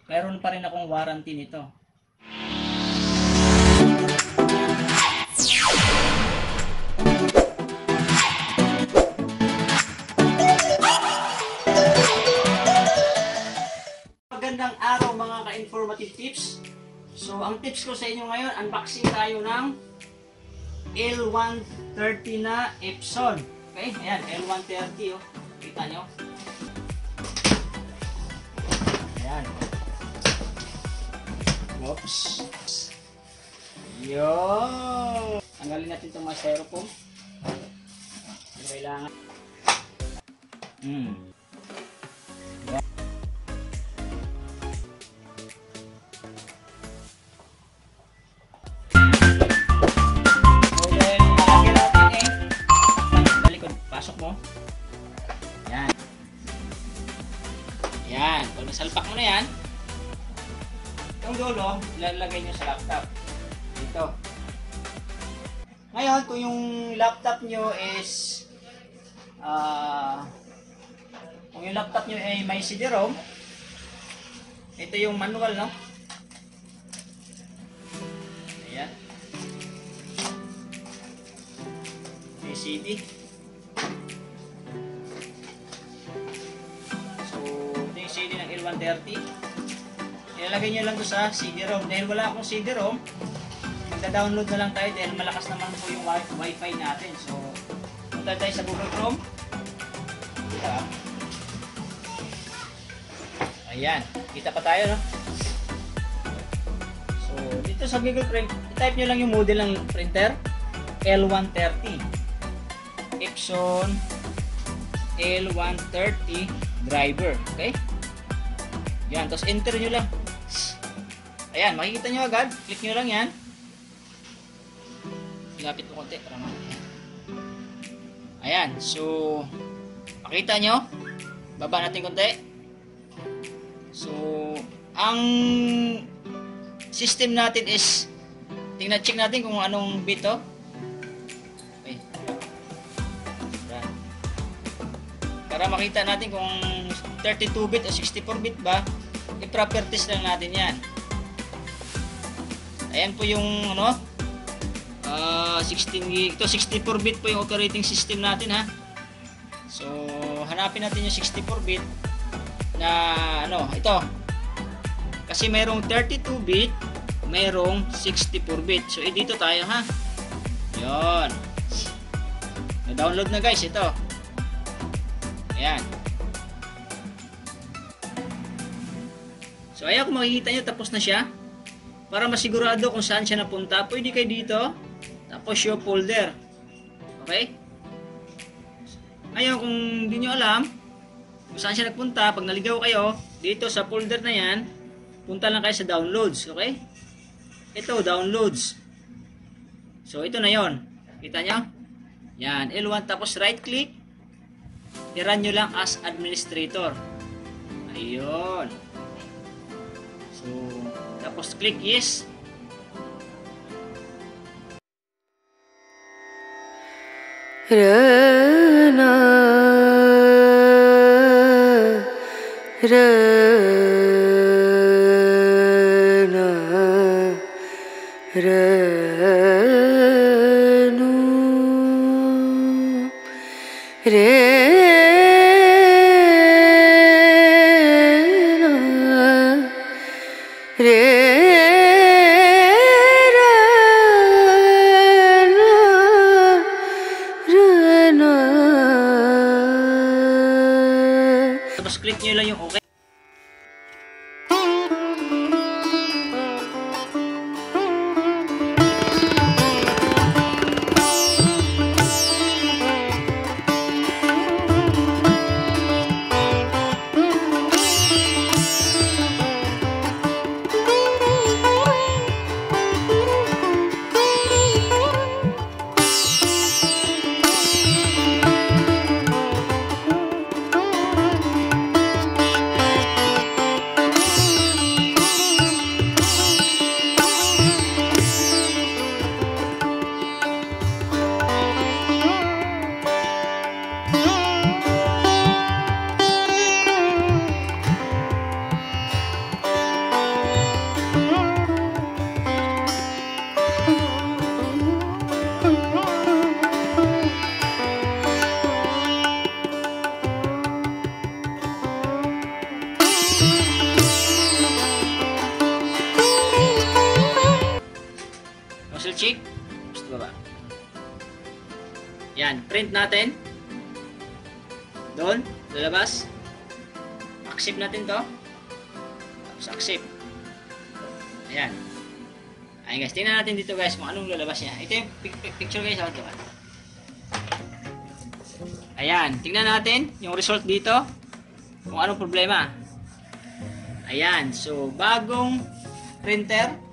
Mayroon pa rin akong warranty nito. Magandang araw mga ka-informative tips. So ang tips ko sa inyo ngayon, unboxing tayo ng L130 na Epson. Okay, ayan, L130 oh. Kita nyo? Ayan. Oops. Yo! Tanggalin natin itong mga styrofoam. Kailangan. Pasok mo. Yan. Yan. Pag nasalpak mo na yan, itong dulo, ilalagay nyo sa laptop. Dito. Ngayon, kung yung laptop nyo is kung yung laptop nyo ay may CD-ROM, ito yung manual, no? Ayan. May CD. CD ng L130. Ilalagay nyo lang to sa CD-ROM. Dahil wala akong CD-ROM, magda-download na lang tayo dahil malakas naman po yung Wi-Fi natin. So, punta tayo sa Google Chrome. Ayan. Kita pa tayo, no? So, dito sa Google Chrome, i-type nyo lang yung model ng printer. L130. Epson L130 driver. Okay? Yan, tapos enter nyo lang. Ayan, makikita nyo agad. Click nyo lang yan. Ilapit mo konti para makita. Ayan, so makita nyo. Baba natin konti. So, ang system natin is check natin kung anong bit to. Okay. Ayan. Para makita natin kung 32-bit o 64-bit ba, i-properties lang natin yan. Ayan po yung 16 gig. Ito 64-bit po yung operating system natin, ha. So hanapin natin yung 64-bit na ito. Kasi mayroong 32-bit, mayroong 64-bit. So dito tayo, ha. Yon. Na-download na guys ito. Ayan. So ayan, kung makikita nyo, tapos na siya. Para masigurado kung saan siya napunta, pwede kayo dito, tapos show folder. Okay? Ngayon, kung hindi nyo alam kung saan siya nagpunta, pag naligaw kayo, dito sa folder na yan, punta lang kayo sa downloads. Okay? Ito, downloads. So ito na yon. Kita nyo? Yan, L1, tapos right click, i-run nyo lang as administrator. Ayun. So, tapos click yes. Rana Rana Ranu Rana Tapos click nyo lang yung okay. check. Tapos baba. Yan, print natin. Doon, lalabas. Accept natin to. Tapos accept. Ayan. Ayan guys, tingnan natin dito guys kung anong lalabas niya. Ito yung picture guys. Ayan, tingnan natin yung result dito. Kung anong problema. Ayan, so bagong printer.